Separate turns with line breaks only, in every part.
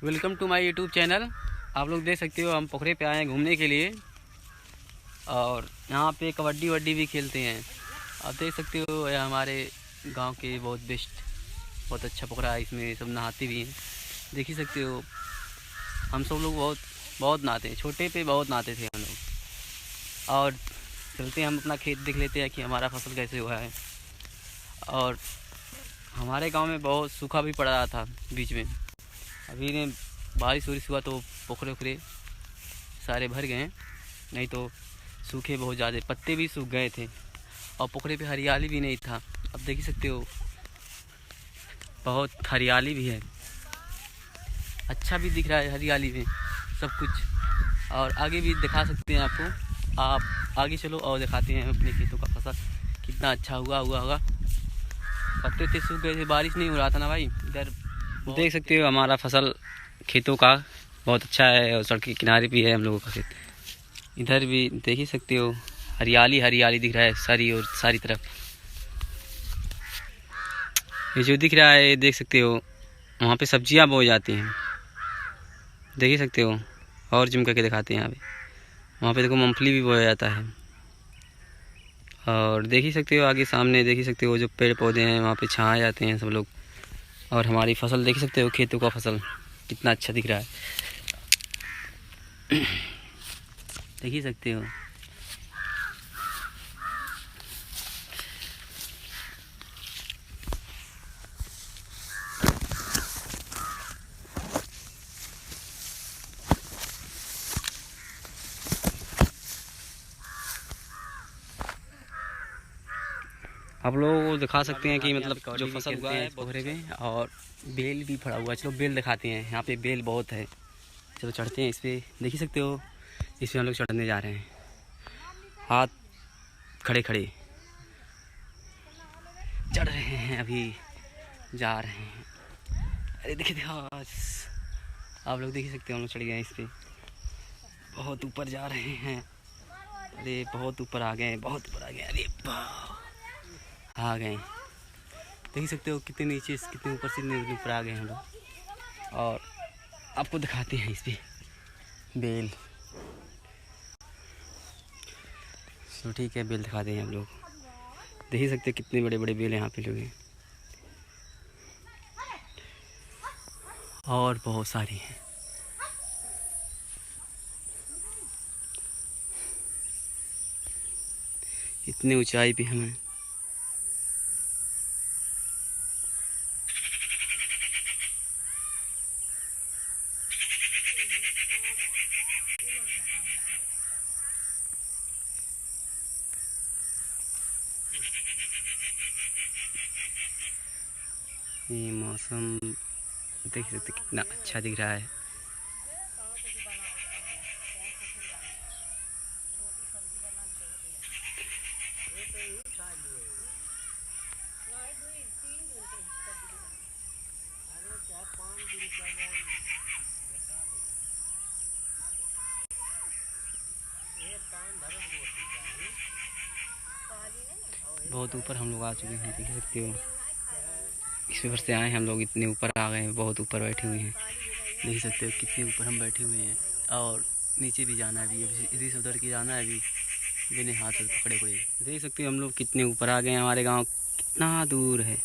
Welcome to my YouTube channel. आप लोग देख सकते हो हम पोखरे पे आए हैं घूमने के लिए और यहाँ पे कबड्डी वड्डी भी खेलते हैं। आप देख सकते हो यह हमारे गांव के बहुत बेस्ट बहुत अच्छा पोखरा है, इसमें सब नहाते भी हैं। देख ही सकते हो हम सब लोग बहुत नहाते हैं, छोटे पे बहुत नहाते थे हम लोग। और चलते हैं हम अपना खेत देख लेते हैं कि हमारा फसल कैसे हुआ है। और हमारे गांव में बहुत सूखा भी पड़ रहा था बीच में, अभी ने बारिश वारिश हुआ तो पोखरे ओखरे सारे भर गए, नहीं तो सूखे बहुत ज़्यादा, पत्ते भी सूख गए थे और पोखरे पे हरियाली भी नहीं था। अब देख सकते हो बहुत हरियाली भी है, अच्छा भी दिख रहा है हरियाली में सब कुछ। और आगे भी दिखा सकते हैं आपको, आप आगे चलो और दिखाते हैं अपने खेतों का फसल कितना अच्छा हुआ होगा। पत्ते ते सूख गए थे, बारिश नहीं हो रहा था ना भाई। इधर देख सकते हो हमारा फसल खेतों का बहुत अच्छा है और सड़क के किनारे भी है हम लोगों का खेत। इधर भी देख ही सकते हो हरियाली हरियाली दिख रहा है सारी तरफ। ये जो दिख रहा है देख सकते हो वहाँ पे सब्जियां बोई जाती हैं, देख ही सकते हो। और जूम करके दिखाते हैं यहाँ पे, वहाँ पे देखो मूंगफली भी बोया जाता है। और देख ही सकते हो आगे सामने देख ही सकते हो जो पेड़ पौधे हैं वहाँ पे छाए जाते हैं सब लोग। और हमारी फसल देख सकते हो, खेतों का फसल कितना अच्छा दिख रहा है देख ही सकते हो। आप लोगों को दिखा सकते हैं कि मतलब जो फसल हुआ है पोखरे में, और बेल भी फड़ा हुआ है। चलो बेल दिखाते हैं, यहाँ पे बेल बहुत है। चलो चढ़ते हैं इस पर, देख ही सकते हो इस पर हम लोग चढ़ने जा रहे हैं। हाथ खड़े खड़े चढ़ रहे हैं, अभी जा रहे हैं। अरे देखिए आप लोग देख ही सकते हो हम लोग चढ़ गए हैं इस पर, बहुत ऊपर जा रहे हैं। अरे बहुत ऊपर आ गए, बहुत ऊपर आ गए, अरे आ गए। देख सकते हो कितने नीचे कितने ऊपर से ऊपर आ गए हम लोग। और आपको दिखाते हैं इस पर बेल। तो ठीक है बेल दिखाते हैं हम लोग, देख ही सकते हैं कितने बड़े बड़े बेल यहाँ पे लोग हैं और बहुत सारी हैं। इतने ऊंचाई पे हमें ये मौसम देख सकते कितना अच्छा दिख रहा है। बहुत ऊपर हम लोग आ चुके हैं, देख सकते हो इस पेपर से आए हम लोग, इतने ऊपर आ गए हैं, बहुत ऊपर बैठे हुए हैं। देख सकते हो कितने ऊपर हम बैठे हुए हैं और नीचे भी जाना है, अभी इधर से उधर की जाना है, अभी बिना हाथ से पकड़े पड़े। देख सकते हो हम लोग कितने ऊपर आ गए हैं, हमारे गांव कितना दूर है,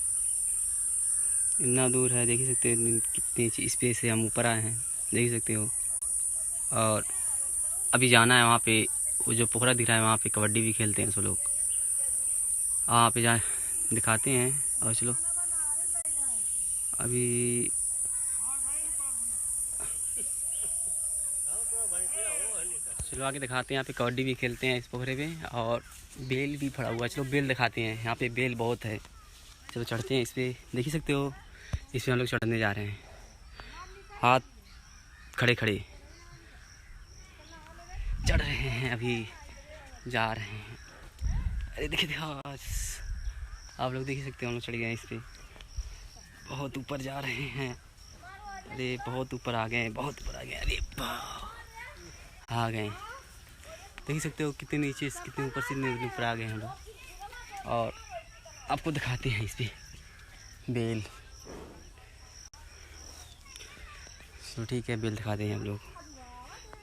इतना दूर है। देख ही सकते हो कितनी स्पेस से हम ऊपर आए हैं, देख सकते हो। और अभी जाना है वहाँ पे, वो जो पोखरा दिख रहा है वहाँ पे कबड्डी भी खेलते हैं सब लोग, वहाँ पे जा दिखाते हैं। और चलो अभी चलो आगे दिखाते हैं, यहाँ पे कबड्डी भी खेलते हैं इस पोखरे पे। और बेल भी फड़ा हुआ है, चलो बेल दिखाते हैं, यहाँ पे बेल बहुत है। चलो चढ़ते हैं इस पर, देख ही सकते हो इस पर हम लोग चढ़ने जा रहे हैं। हाथ खड़े खड़े चढ़ रहे हैं, अभी जा रहे हैं। अरे देखिए आप लोग देख ही सकते हो हम लोग चढ़ गए हैं इस पर, बहुत ऊपर जा रहे हैं। अरे बहुत ऊपर आ गए, बहुत ऊपर आ गए, अरे आ गए। देख सकते हो कितने नीचे कितने ऊपर से ऊपर आ गए हम लोग। और आपको दिखाते हैं इस पर बेल। तो ठीक है, बेल दिखा दें हम लोग।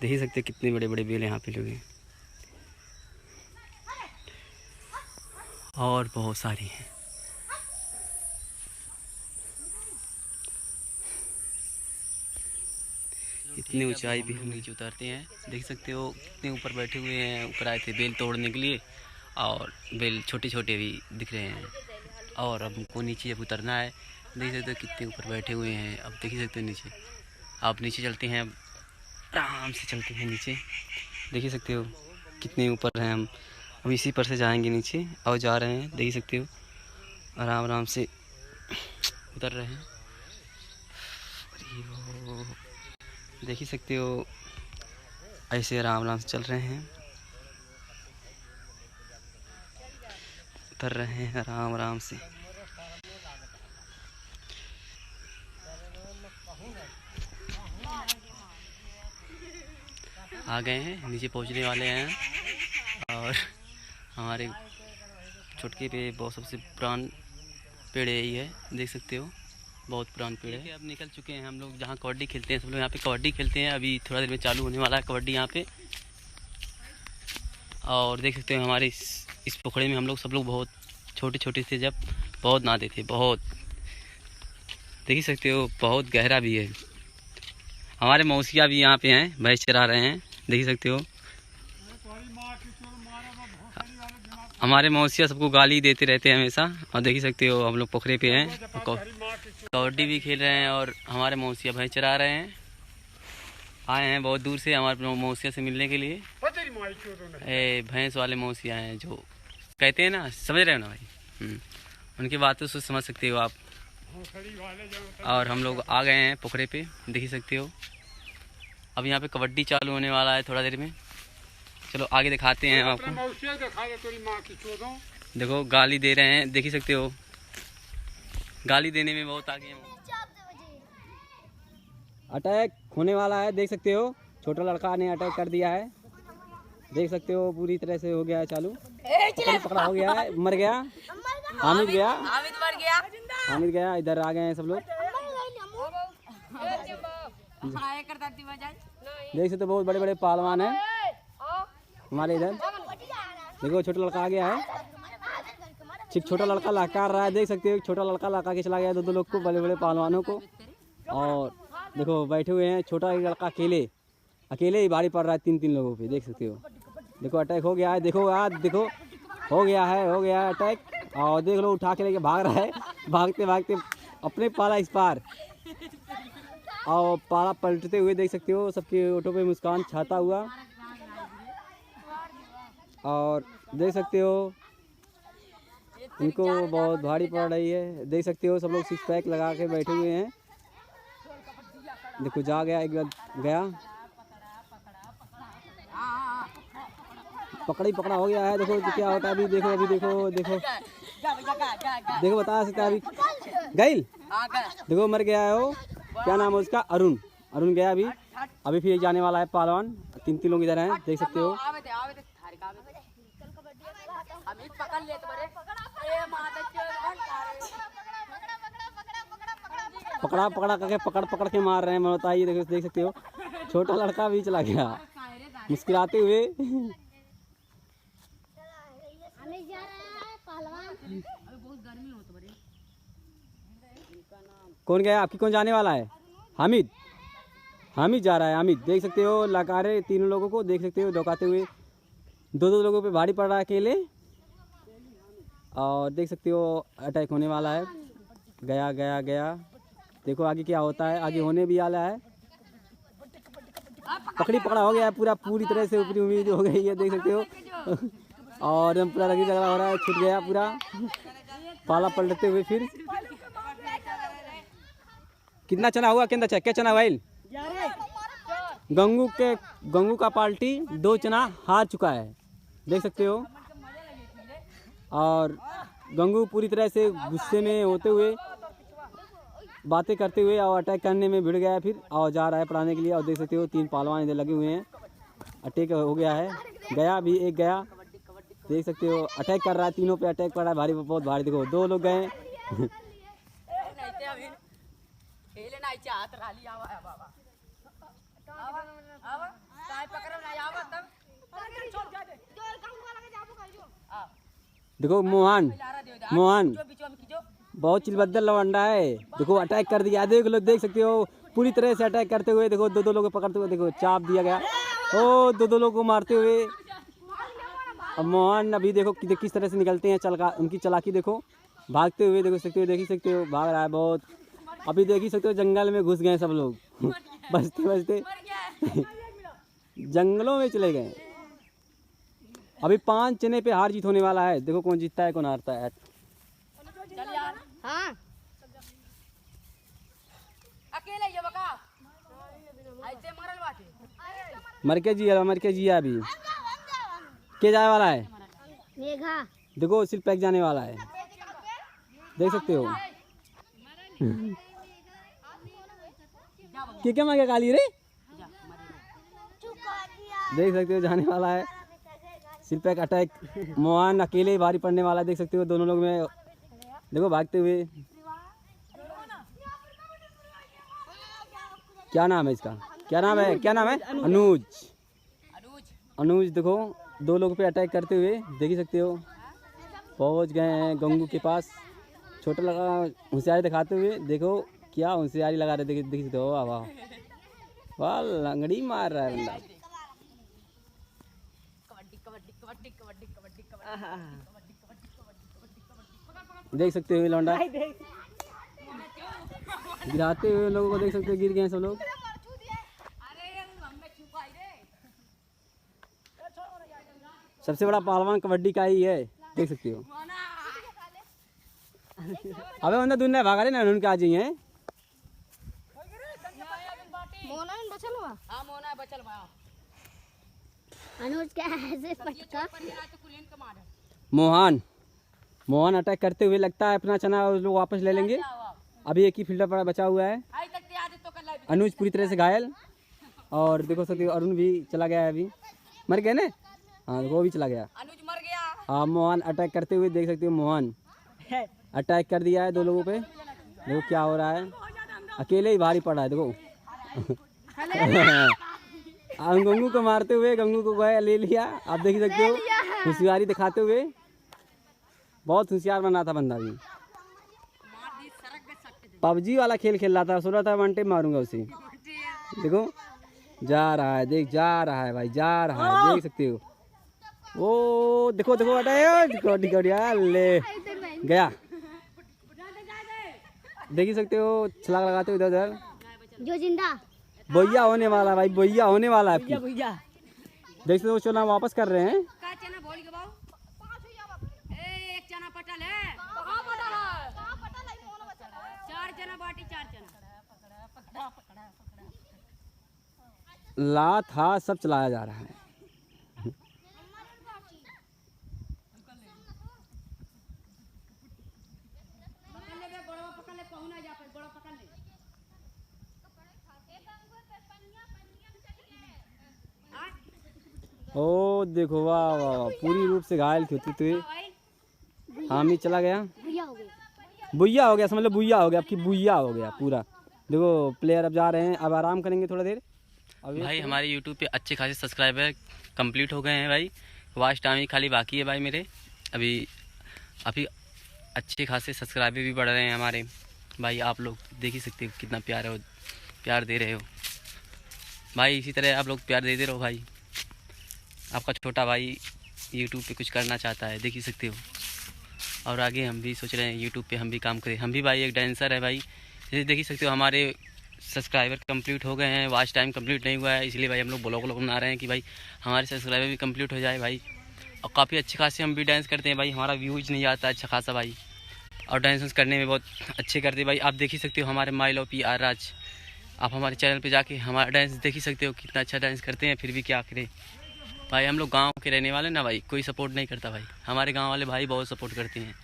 देख ही सकते कितने बड़े बड़े बेल यहाँ पे लोग हैं और बहुत सारी हैं। इतनी ऊंचाई पे हम नीचे उतरते हैं। देख सकते हो कितने ऊपर बैठे हुए हैं। ऊपर आए थे बेल तोड़ने के लिए और बेल छोटे छोटे भी दिख रहे हैं और अब हमको नीचे अब उतरना है। देख सकते हो कितने ऊपर बैठे हुए हैं। अब देख सकते हो नीचे, आप नीचे चलते हैं, आराम से चलते हैं नीचे। देख सकते हो कितने ऊपर हैं हम। अब इसी पर से जाएंगे नीचे और जा रहे हैं। देख सकते हो आराम आराम से उतर रहे हैं। देख ही सकते हो ऐसे आराम आराम से चल रहे हैं, उतर रहे हैं आराम आराम से। आ गए हैं, नीचे पहुंचने वाले हैं और हमारे छुटके पे बहुत सबसे पुरान पेड़ यही है। देख सकते हो बहुत पुरान पेड़ है। अब निकल चुके हैं हम लोग जहाँ कबड्डी खेलते हैं। सब लोग यहाँ पे कबड्डी खेलते हैं। अभी थोड़ा देर में चालू होने वाला है कबड्डी यहाँ पे। और देख सकते हो हमारे इस पोखरे में हम लोग सब लोग बहुत छोटे छोटे से जब बहुत नहाते थे। बहुत देख सकते हो बहुत गहरा भी है। हमारे मौसिया भी यहाँ पे हैं, भैंस चरा रहे हैं। देख सकते हो हमारे मौसिया सबको गाली देते रहते हैं हमेशा। और देख सकते हो हम लोग पोखरे पे हैं, कबड्डी भी खेल रहे हैं और हमारे मौसिया भैंस चरा रहे हैं। आए हैं बहुत दूर से हमारे मौसिया से मिलने के लिए। भैंस वाले मौसिया हैं जो कहते हैं ना, समझ रहे हो ना भाई। उनकी बातों से समझ सकते हो आप। और हम लोग आ गए हैं पोखरे पे, देख सकते हो। अब यहाँ पे कबड्डी चालू होने वाला है थोड़ा देर में। चलो आगे दिखाते हैं आपको। देखो गाली दे रहे हैं, देख ही सकते हो गाली देने में बहुत आगे हैं। अटैक होने वाला है, देख सकते हो छोटा लड़का ने अटैक कर दिया है। देख सकते हो पूरी तरह से हो गया है चालू, पकड़ा हो गया है, मर गया हामिद गया, हामिद गया। इधर आ गए हैं सब लोग। देख सकते हो बहुत बड़े बड़े पहलवान हैं हमारे इधर। देखो छोटा लड़का आ गया है, छोटा लड़का लहका रहा है। देख सकते हो छोटा लड़का लहका के चला गया दो लोग को, बड़े बड़े पहलवानों को। और देखो बैठे हुए हैं, छोटा एक लड़का अकेले ही भारी पड़ रहा है तीन लोगों पे। देख सकते हो देखो अटैक हो गया है। देखो यार देखो हो गया है अटैक। और देख लो उठा के लेके भाग रहा है, भागते भागते अपने पाला इस पार और पाला पलटते हुए। देख सकते हो सबके ओठों पे मुस्कान छाता हुआ। और देख सकते हो इनको बहुत भारी पड़ रही है। देख सकते हो सब लोग 6 पैक लगा के बैठे हुए हैं। देखो जा गया, एक बार गया, पकड़ा हो गया है। देखो क्या होता है अभी। देखो बता सकते अभी गैल। देखो मर गया है वो, क्या नाम है उसका, अरुण गया अभी फिर जाने वाला है पहलवान। 3 लोग इधर हैं, देख सकते हो। पकड़ा करके पकड़ के मार रहे हैं। मैं बताइए देख सकते हो छोटा लड़का भी चला गया मुस्कुराते हुए। कौन गया आपकी, कौन जाने वाला है? हामिद जा रहा है। हामिद देख सकते हो लकारे 3 लोगों को, देख सकते हो डोकाते हुए। 2 लोगों पे भारी पड़ रहा है अकेले। और देख सकते हो अटैक होने वाला है। गया। देखो आगे क्या होता है, आगे होने भी वाला है। पकड़ा हो गया है पूरी तरह से ऊपरी उम्मीद हो गई है, देख सकते हो। और पूरा लगी झगड़ा हो रहा है, छूट गया पूरा पाला पलटते हुए। फिर कितना चना हुआ, क्या चना हुआ? गंगू का पार्टी 2 चना हार चुका है, देख सकते हो। और गंगू पूरी तरह से गुस्से में होते हुए, बातें करते हुए और अटैक करने में भिड़ गया है फिर, और जा रहा है पढ़ाने के लिए। और देख सकते हो 3 पहलवान इधर लगे हुए हैं। अटैक हो गया है, एक गया, देख सकते हो अटैक कर रहा है। तीनों पे अटैक कर रहा है, भारी बहुत भारी। देखो 2 लोग गए।
देखो मोहन बहुत चिलबद्दल लवंडा है। देखो अटैक कर दिया, देख लो, देख सकते हो पूरी तरह से अटैक करते हुए। देखो दो लोगों को पकड़ते हुए, देखो चाप दिया गया। ओ दो लोगों को मारते हुए। अब मोहन अभी देखो किस तरह से निकलते हैं, उनकी चालाकी देखो, भागते हुए देख सकते हो भाग रहा है बहुत। अभी देख ही सकते हो जंगल में घुस गए सब लोग बचते बचते जंगलों में चले गए। अभी 5 चने पे हार जीत होने वाला है। देखो कौन जीतता है कौन हारता है।
हाँ।
मर के जिया अभी के जाने वाला है।
मेघा
देखो सिर्फ पैक जाने वाला है, देख सकते हो। क्या मांगे काली रे, देख सकते हो जाने वाला है। सिर्फ पैक अटैक, मोहन अकेले ही भारी पड़ने वाला है। देख सकते हो दोनों लोग में देखो भागते हुए। क्या नाम है इसका, क्या नाम है अनुज। देखो 2 लोगों पे अटैक करते हुए देख ही सकते हो। पहुंच गए हैं गंगू के पास। छोटा लगा होशियारी दिखाते हुए, देखो क्या होशियारी लगा रहे, देख सकते हो। वाह वाह लंगड़ी मार रहा है बंदा। देख सकते हो लौंडा गिराते हुए लोगों को, देख सकते हो गिर गए सब लोग। सबसे बड़ा पहलवान कबड्डी का ही है, देख सकते हो। अबे बंदा दुनिया भागा रहे ना, उनके आ जाइए।
अनुज क्या ऐसे पटका।
मोहन अटैक करते हुए लगता है अपना चना उस लोग वापस ले लेंगे। अभी एक ही फील्डर पर बचा हुआ है। अनुज पूरी तरह से घायल। और देखो सकते हो अरुण भी चला गया है, अभी मर गया ना। हाँ वो भी चला गया,
अनुज मर गया।
हाँ मोहन अटैक करते हुए देख सकते हो। मोहन अटैक कर दिया है 2 लोगों पे। देखो क्या हो रहा है, अकेले ही भारी पड़ा है। देखो गंगू को मारते हुए, गंगू को गया ले लिया। आप देख सकते हो होशियारी दिखाते हुए, बहुत होशियार बना था बंदा भी। पबजी वाला खेल खेल रहा था, सोच रहा था 1 टाइम मारूंगा उसे। देखो जा रहा है, देख जा रहा है भाई, जा रहा है, देख सकते हो। ओ देखो ले गया, देख ही सकते हो छलांग लगाते हुए इधर
जो जिंदा
बोइया होने वाला है भाई, बोइया होने वाला है। देख सकते हो चना वापस कर रहे हैं।
एक चना पटल है, 4 चना बाटी, 4 चना
लात हाथ सब चलाया जा रहा है। ओ देखो वाह वाह वाह, पूरी रूप से घायल होते हुए हामी चला गया। बुइया हो गया, समझ लो बुइया हो गया, आपकी बुइया हो गया पूरा। देखो प्लेयर अब जा रहे हैं, अब आराम करेंगे थोड़ा देर।
भाई हमारे यूट्यूब पे अच्छे खासे सब्सक्राइबर कंप्लीट हो गए हैं भाई। वॉच टाइम ही खाली बाकी है भाई मेरे। अभी अच्छे खासे सब्सक्राइबर भी बढ़ रहे हैं हमारे भाई। आप लोग देख ही सकते हो कितना प्यार दे रहे हो भाई। इसी तरह आप लोग प्यार देते रहो भाई। आपका छोटा भाई यूट्यूब पे कुछ करना चाहता है, देख ही सकते हो। और आगे हम भी सोच रहे हैं यूट्यूब पे हम भी काम करें। हम भी भाई एक डांसर है भाई, जैसे देख ही सकते हो। हमारे सब्सक्राइबर कंप्लीट हो गए हैं, वॉच टाइम कंप्लीट नहीं हुआ है, इसलिए भाई हम लोग ब्लॉग बना रहे हैं कि भाई हमारे सब्सक्राइबर भी कंप्लीट हो जाए भाई। और काफ़ी अच्छे खासे हम भी डांस करते हैं भाई, हमारा व्यूज नहीं आता अच्छा खासा भाई। और डांस करने में बहुत अच्छे करते हैं भाई। आप देख ही सकते हो हमारे माइलो PR राज, आप हमारे चैनल पे जाके हमारा डांस देख ही सकते हो, कितना अच्छा डांस करते हैं। फिर भी क्या करें भाई, हम लोग गांव के रहने वाले ना भाई, कोई सपोर्ट नहीं करता भाई। हमारे गांव वाले भाई बहुत सपोर्ट करते हैं,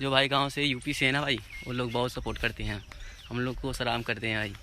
जो भाई गांव से UP से है ना भाई, वो लोग बहुत सपोर्ट करते हैं, हम लोग को सलाम करते हैं भाई।